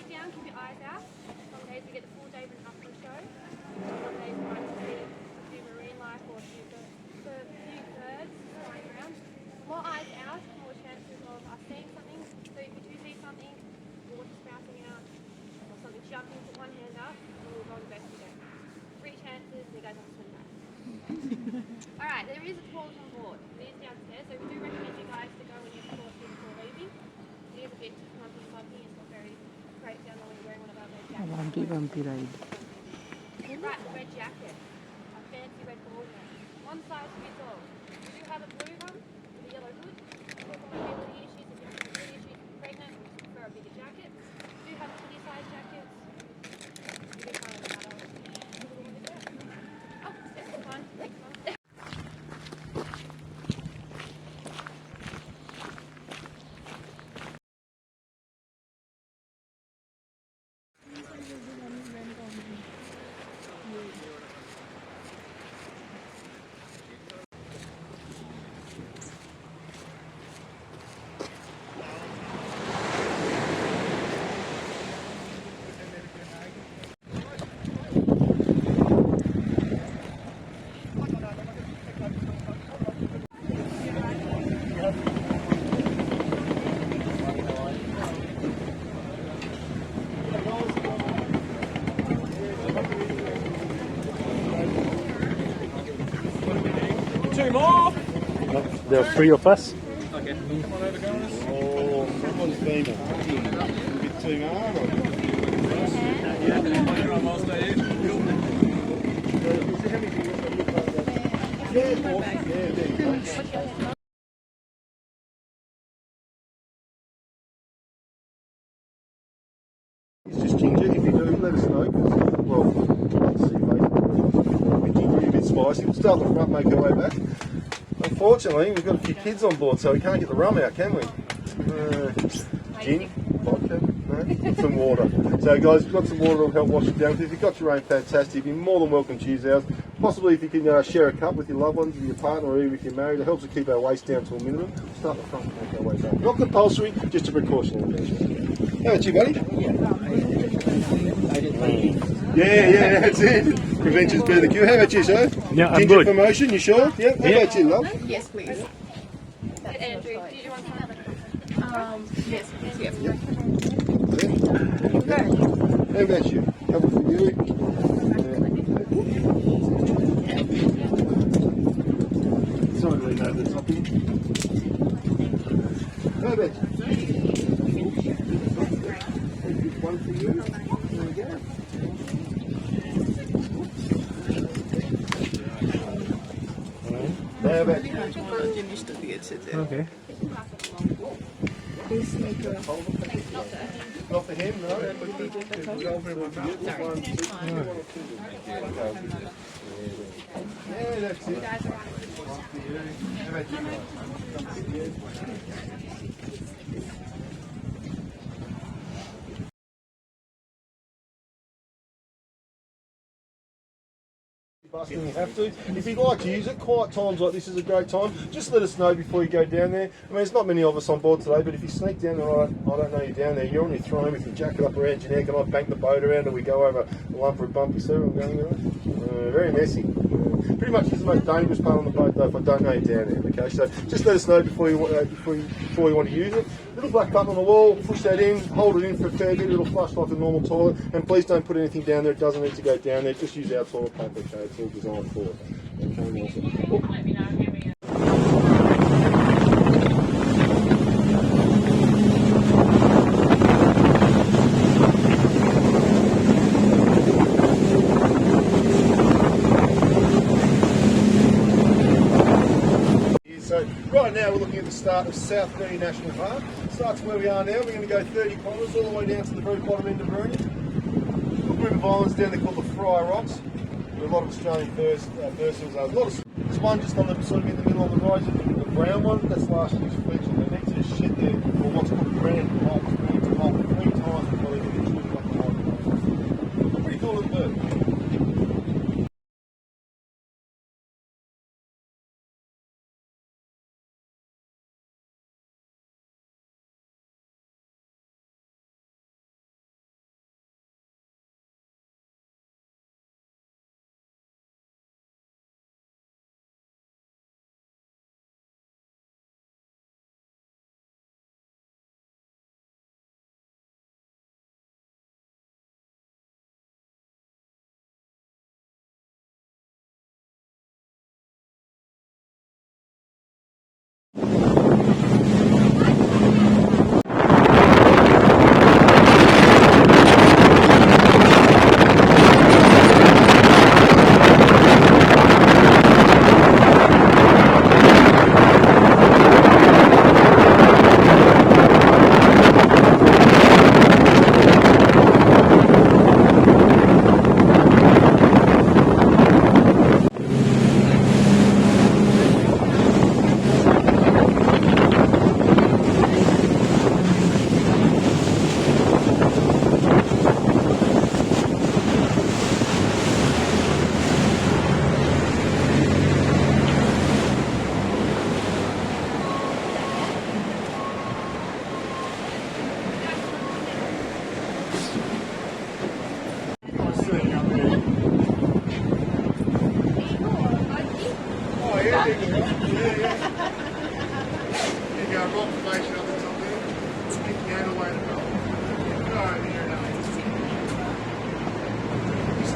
sit down, keep your eyes out. Some days we get the full day of an upper show. Some days we might see a few marine life or a few birds flying around. More eyes out, more chances of us seeing something. So if you do see something, water spouting out, or something jumping, put one hand up, and we'll go investigate. 3 chances, you guys have to swim back. Alright, there is a toilet on board. It is downstairs, so we do recommend you guys to go and use the toilet before leaving. It is a bit lumpy, it's not very great down when we're wearing one of our red jackets. Bumpy ride. Right, the red jacket. A fancy red ball one. One size fits all. We do have a blue one with a yellow hood. For mobility issues, if you have mobility issues, if you're pregnant, we just prefer a bigger jacket. We do have kiddie size jackets. We do find an adult. Oh, next one. Next one. Two more! There are 3 of us. Okay. Come on over, guys. Oh, someone's been a bit too hard on it. It's just ginger. If you do, let us know. Well, let's see, mate. Ginger, a bit spicy. We'll start at the front, make our way back. Unfortunately, we've got a few kids on board, so we can't get the rum out, can we? Gin, vodka, no, some water. So, guys, if you've got some water, it'll help wash it down. If you've got your own, fantastic. You're more than welcome to use ours. Possibly, if you can share a cup with your loved ones, with your partner, or even if you're married, it helps to keep our waste down to a minimum. Start at the front and make our way back. Not compulsory, just a precautionary measure. How about you, buddy? Yeah, that's it. Prevention's better than cure. How about you, sir? Yeah, I'm Ginger good. promotion, you sure? Yeah. How about you, love? Yes, please. Andrew, do you want some? Yes, yes. How about you? Couple for you. Sorry to lean over the top here. How about you? One for you. There we go. How about you? Okay. Not for him, no. Yeah, that's it. How about you? Busting, you have to. If you'd like to use it, quiet times like this is a great time. Just let us know before you go down there. I mean, there's not many of us on board today, but if you sneak down there, I don't know you're down there, you're on your throne with your jacket up around your neck, and I bank the boat around and we go over a lump or a bumpy sea. I'm going there. Very messy. Pretty much is the most dangerous part on the boat, though, if I don't know you're down there. Okay, so just let us know before you want to use it. Little black button on the wall, push that in, hold it in for a fair bit, it'll flush like a normal toilet, and please don't put anything down there, it doesn't need to go down there, just use our toilet paper, okay, it's all designed for it. Okay, So right now we're looking at the start of South Bruny National Park. Starts where we are now. We're going to go 30 kilometres all the way down to the very bottom end of Bruny. A group of islands down there called the Fry Rocks. There are a lot of Australian fur seals. A lot of. There's one just on the sort of in the middle on the right, the brown one. That's last year's fledgling. They need to shed their or what's called grand light. We need to light 3 times before they get into it. Pretty cool little bird.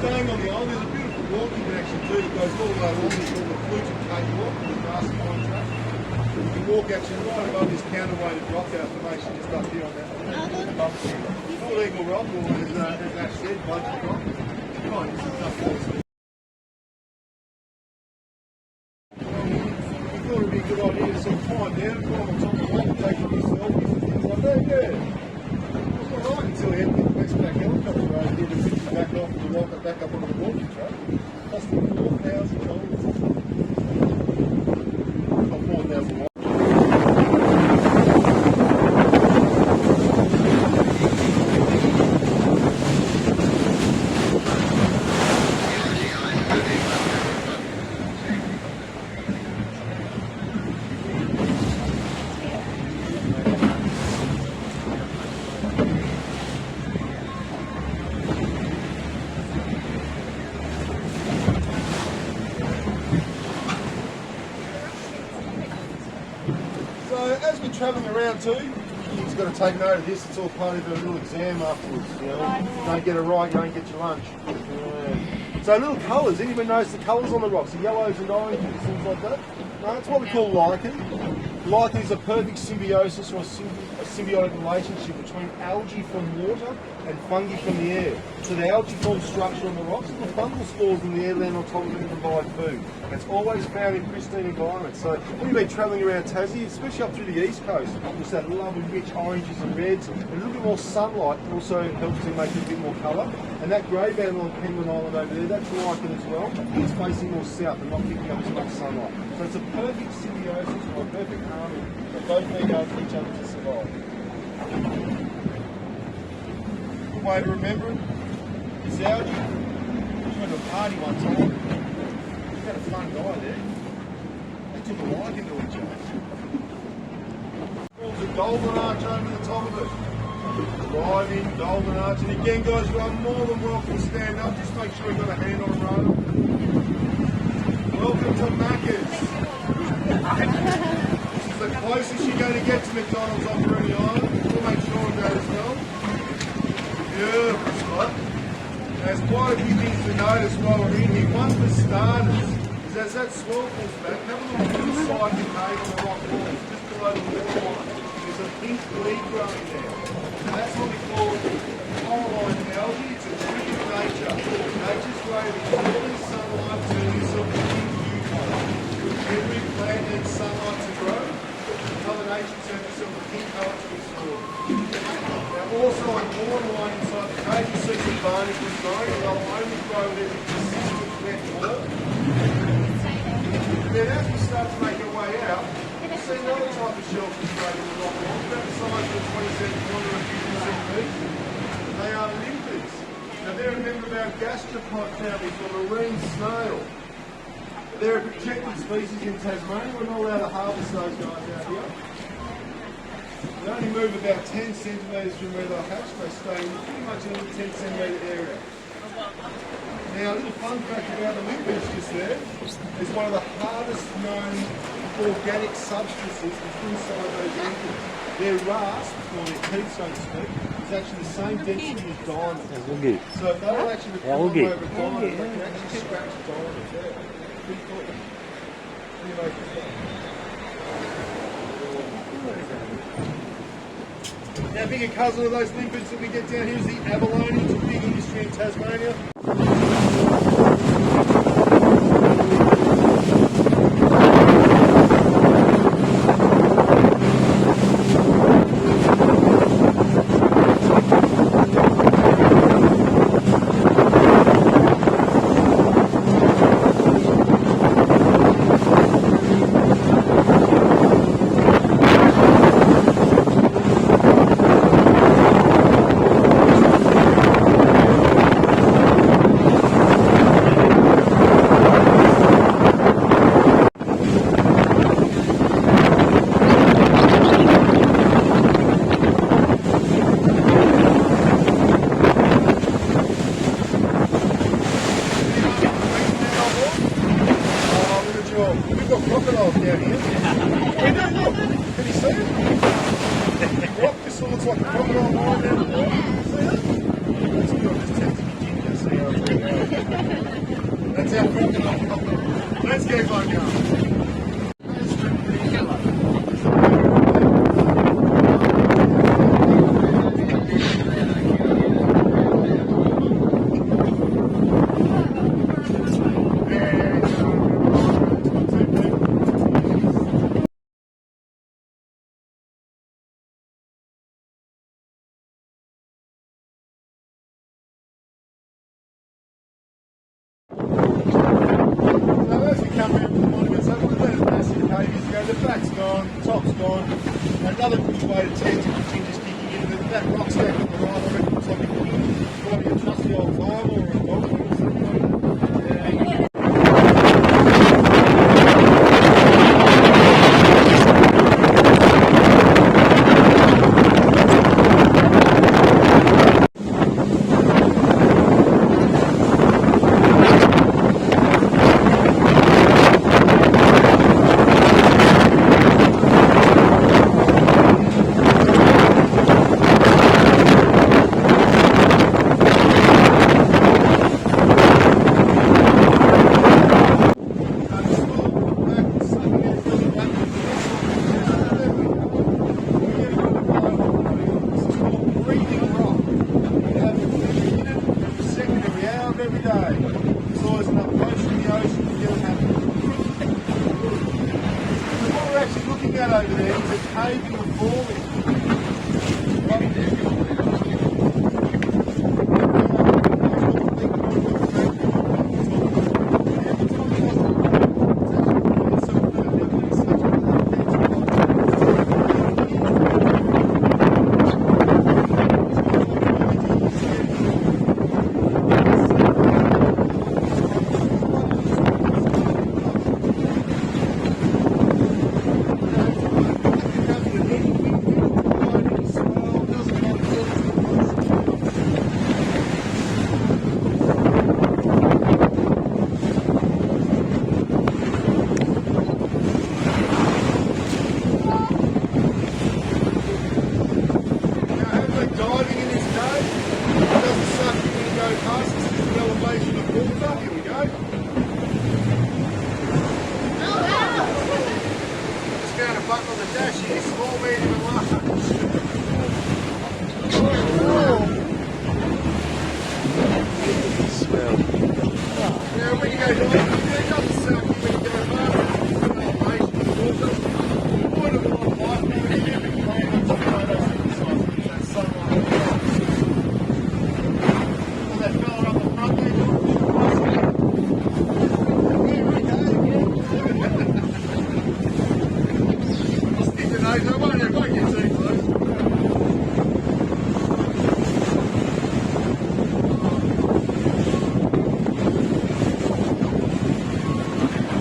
staying on the island, there's a beautiful walking connection too that goes all the way along. It's called the Fluted Cakewalk, the grass pine track. You can walk actually right above this counterweighted rock formation just up here on that above the full eagle rock, or as Ash said, budget rock. Come on, this is nothing. We thought it'd be a good idea to sort of climb down, climb on top of the rock, and take a few selfies and things like that. Yeah. It was all right until we had the back helicopter over here to pick you back off the rock and back up onto the walking track. Cost me $4,000. Not $4,000. So as we're travelling around too, you've got to take note of this. It's all part of a little exam afterwards. You know, if you don't get it right, you don't get your lunch. Yeah. So little colours. Anyone notice the colours on the rocks? The yellows and oranges, things like that. No, it's what we call lichen. Lichen is a perfect symbiosis or a symbiotic relationship between algae from water and fungi from the air. So the algae forms structure on the rocks, and the fungal spores in the air land on top of it and provide food. And it's always found in pristine environments. So when you've been travelling around Tassie, especially up through the east coast, there's that lovely rich oranges and reds, and a little bit more sunlight also helps to make it a bit more colour. And that grey band on Penguin Island over there, that's lichen as well. It's facing more south and not picking up as much sunlight. So it's a perfect symbiosis or a perfect harmony that both need each other to survive. Good way to remember it is algae. We went to a party one time. We had a fun guy there. They took a liking to each other. There's a golden arch over the top of it. Drive in, golden arch. And again, guys, you are more than welcome to stand up. Just make sure you've got a hand on the rail. Welcome to Macca's. This is the closest you're going to get to McDonald's on Bruny Island. We'll make sure of that as well. Beautiful spot. There's quite a few things to notice while we're in here. One for starters is as that swell pulls back, have a look at the side decay on the rock wall, just below the water line. There's a pink leaf growing there. And that's what we call cormorant algae. It's a trick of nature. Nature's way of absorbing sunlight, turning yourself into pink cucumber. Every plant needs sunlight to grow. Mother Nature turns herself a pink colour to absorb. Now also on borderline inside the cage, you see some barnacles growing, and they'll only grow with every consistent wet water. Then as we start to make our way out, you see another type of shellfish growing in the rock wall, about the size of a 20 centimetre or a few centimetres. They are limpers. Now they're a member of our gastropod family called marine snail. They're a protected species in Tasmania. We're not allowed to harvest those guys out here. They only move about 10 centimetres from where they'll hatch. They stay pretty much in the 10 centimetre area. Now, a little fun fact about the limpers just there is one of the hardest known organic substances that's inside those limpers. Their rasp, or their teeth, so to speak, is actually the same density as diamond. So they don't actually recover over diamond, they can actually scratch diamond there. Pretty cool. Pretty amazing stuff. Now, bigger cousin of those limpers that we get down here is the abalone. It's a big industry in Tasmania. Balls up, here we go. Just found a buck on the dash here, small, medium and large. Smell. Now when you go diving, it doesn't suck you when you go above. The point of a lot of life, when you have a plan, it's photos of the size of that sunlight. And that fella up the front there, I'll stick your nose, I won't get too close.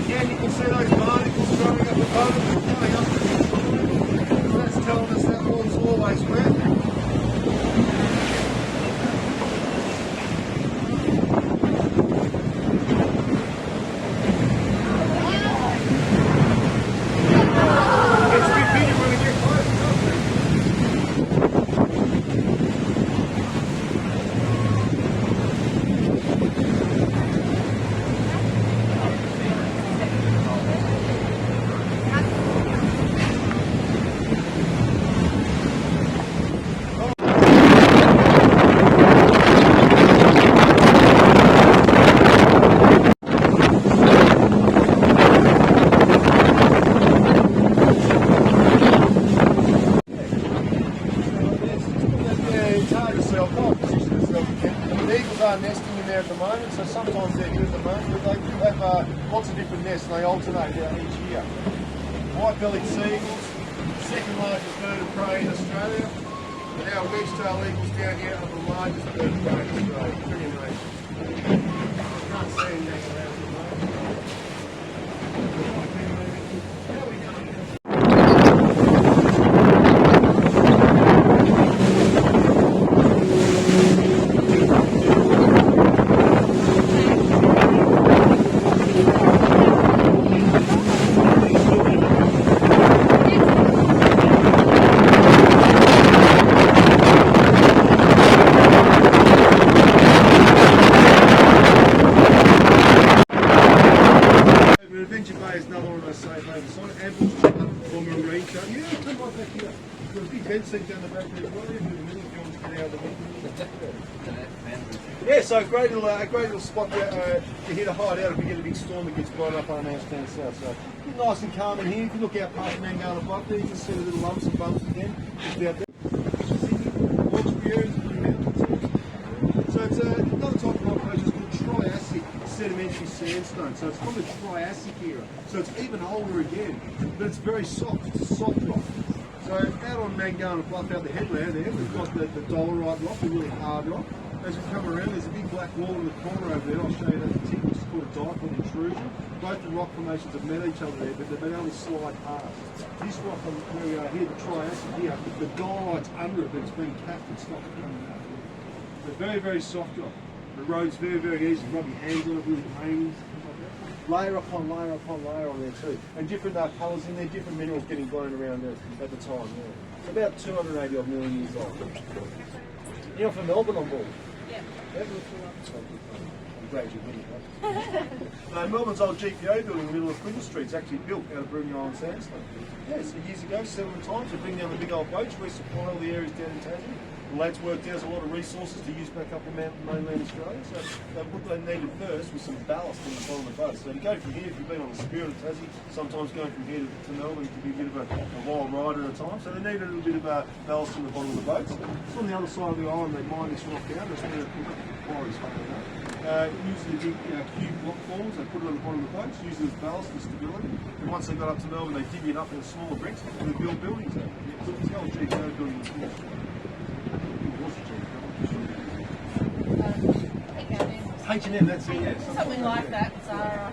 Again, you can see those barnacles growing up above them and coming up to the top. That's telling us that water's always wet. It's a bit bigger when we get closer, doesn't it? Yeah, it's hard to sell. Can't position itself again. The eagles are nesting in there at the moment, so sometimes they're here at the moment, but they do have lots of different nests and they alternate each year. White-bellied seagulls, second largest bird of prey in Australia, and our wedge-tailed eagles down here are the largest bird of prey in Australia. Pretty amazing. Can't see anything around at the moment. How are we going? Adventure Bay is another one of those safe havens. Sort of ambush or marine shark. Yeah, come right back here. There's a big bed seat down the back there as well. In the middle, if you want to get out of the wind. Yeah, so a great little spot there to here to hide out if we get a big storm that gets blown up unannounced down south. So nice and calm in here. If you look out past Mangala Bluff there, you can see the little lumps and bumps again. Just out there. Hawkesbury area is pretty mountains. So it's another type of rock which is called Triassic sedimentary sandstone. So it's from the Triassic era. So it's even older again, but it's very soft. It's a soft rock. So out on Mangala Bluff, out the headland there, we've got the dolerite rock, the really hard rock. As we come around, there's a big black wall in the corner over there. I'll show you that in a tick, which is called a dipole intrusion. Both the rock formations have met each other there, but they've been able to slide past. This rock where we are here, the Triassic here, the dolorite's under it, but it's been capped and stopped coming out. So very, very soft rock. The road's very, very easy. Rub your hands on it, really pains. Layer upon layer upon layer on there too. And different colours in there, different minerals getting blown around at the time. Yeah. It's about 280 odd million years old. You're from Melbourne on board? Yeah. I'm glad you're with it. Melbourne's old GPO building in the middle of Quinton Street is actually built out of Bruny Island sandstone. Yeah, so years ago, settlement times, they bring down the big old boats, we supply all the areas down in Tasmania. The lads worked out a lot of resources to use back up in mainland Australia, so what they needed first was some ballast in the bottom of the boat. So to go from here, if you've been on the Spirit of Tassie, sometimes going from here to Melbourne can be a bit of a wild ride at a time, so they needed a little bit of ballast in the bottom of the boats. So on the other side of the island, they mine this rock out, that's where they put quarries fucking up. Usually big cube block forms, they put it on the bottom of the boats, use it as ballast and stability. And once they got up to Melbourne, they dig it up into smaller bricks and they build buildings out. So it's the old GPO building was built. H&M, that's it, yeah. Something like that, Zara.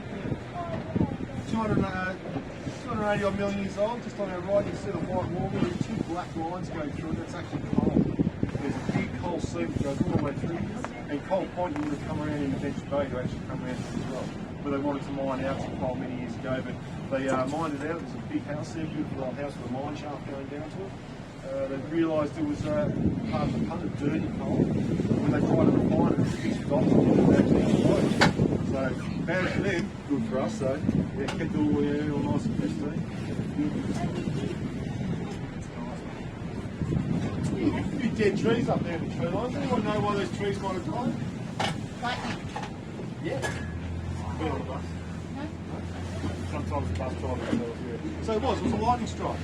280 odd million years old, just on our right, you see the white wall there, two black lines go through it, that's actually coal. There's a big coal seam that goes all the way through here, and Coal Point, you would have come around in Adventure Bay to actually come around as well. But they wanted to mine out some coal many years ago, but they mined it out. There's a big house there, beautiful old house with a mine shaft going down to it. They realised it was part of a ton of dirty coal. When they tried to refine it, it was mixed with oxygen and it actually exploded. So bad for them, good for us though. Yeah, kept it all nice and pristine. A few dead trees up there in the tree line. Does anyone know why those trees might have died? Lightning. Yeah. Been on a bus. Sometimes the bus driver tells you. So it was a lightning strike.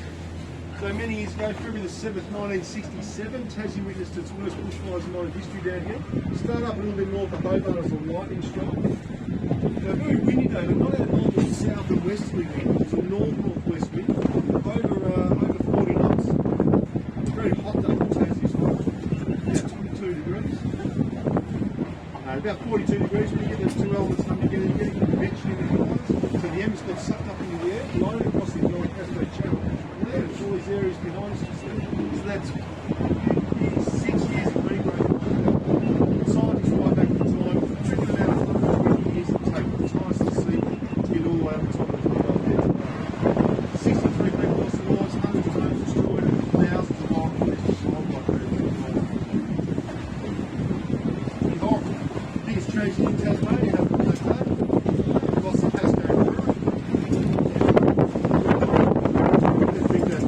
So many years ago, February the 7th, 1967, Tassie witnessed its worst bushfires in modern history down here. Started up a little bit north of Hobart as a lightning strike. Now very windy though, but not a normal south and westerly wind. It's a north northwest wind, over 40 knots. Very hot day in Tassie, it's about 22 degrees. About 42 degrees when you get those two elements come together, you're getting convection in the clouds. So the air gets sucked up into the air, blown across the North Cascade Channel. And there's all these areas behind us just there. So that's 6 years of pretty great time. Scientists right back at the time, tricked them out of 120 years it take the time to see to get all the way up the top of the hill up there today. 63 people lost their lives, hundreds of homes destroyed, and thousands of wildlife tragedy in Tasmania happened that day. Lost the Cascade River. I think that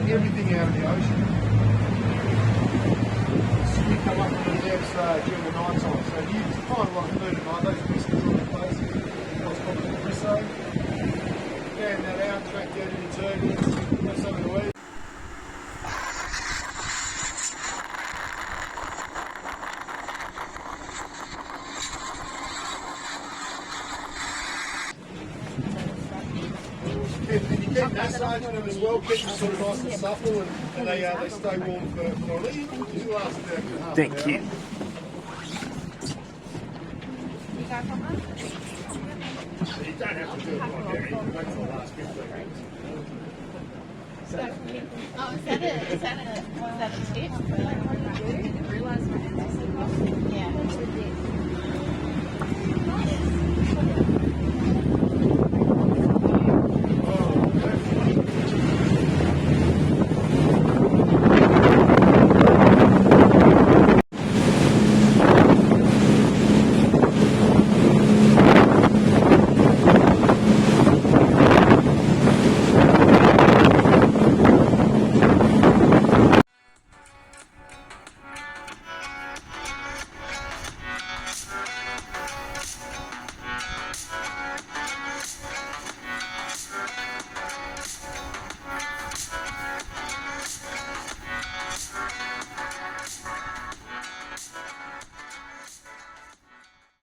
everything out of the ocean. We come up to the depths during the night time. So you find a lot of food at night, those whiskers on the place, what's called the frisso. Fan that out, track down into turbulence, have something to eat. And you keep massaging them as well, keep them sort of nice and supple, and they stay warm for at least last about half an hour. Thank you. So you don't have to do it like that, you can wait for the last 15 minutes. Oh, is that a tip? I didn't realise my hands are so hot. Yeah.